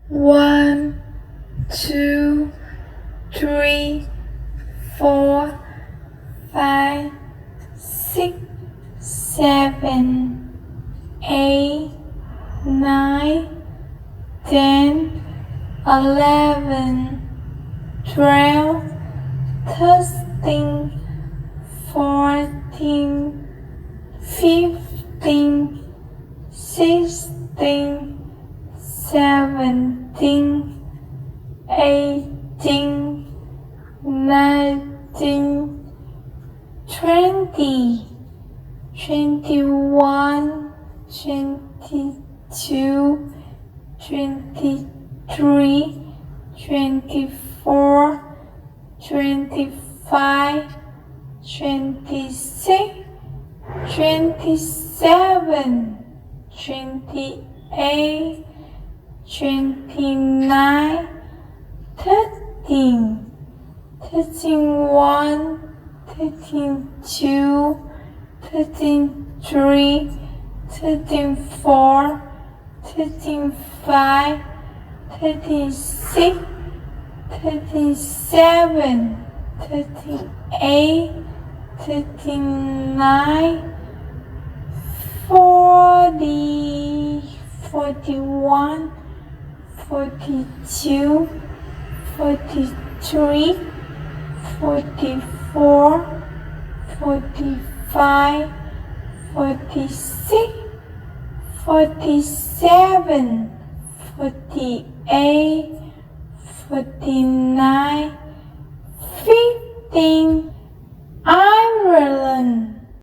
1, 2, 3, 4, 5, 6, 7, 8, 9, 10, 11, 12, 13, 14, 15, 16, 17, 18, 19, 20, 21, 22, 23, 24, 25, 26, 27, 28, 29, 30, 31, 32, 33, 34, 35, 36, 37, 38, 39, 40, 41, 42, 43, 44, 45, 46, 47, 48, 49, 15. Ireland.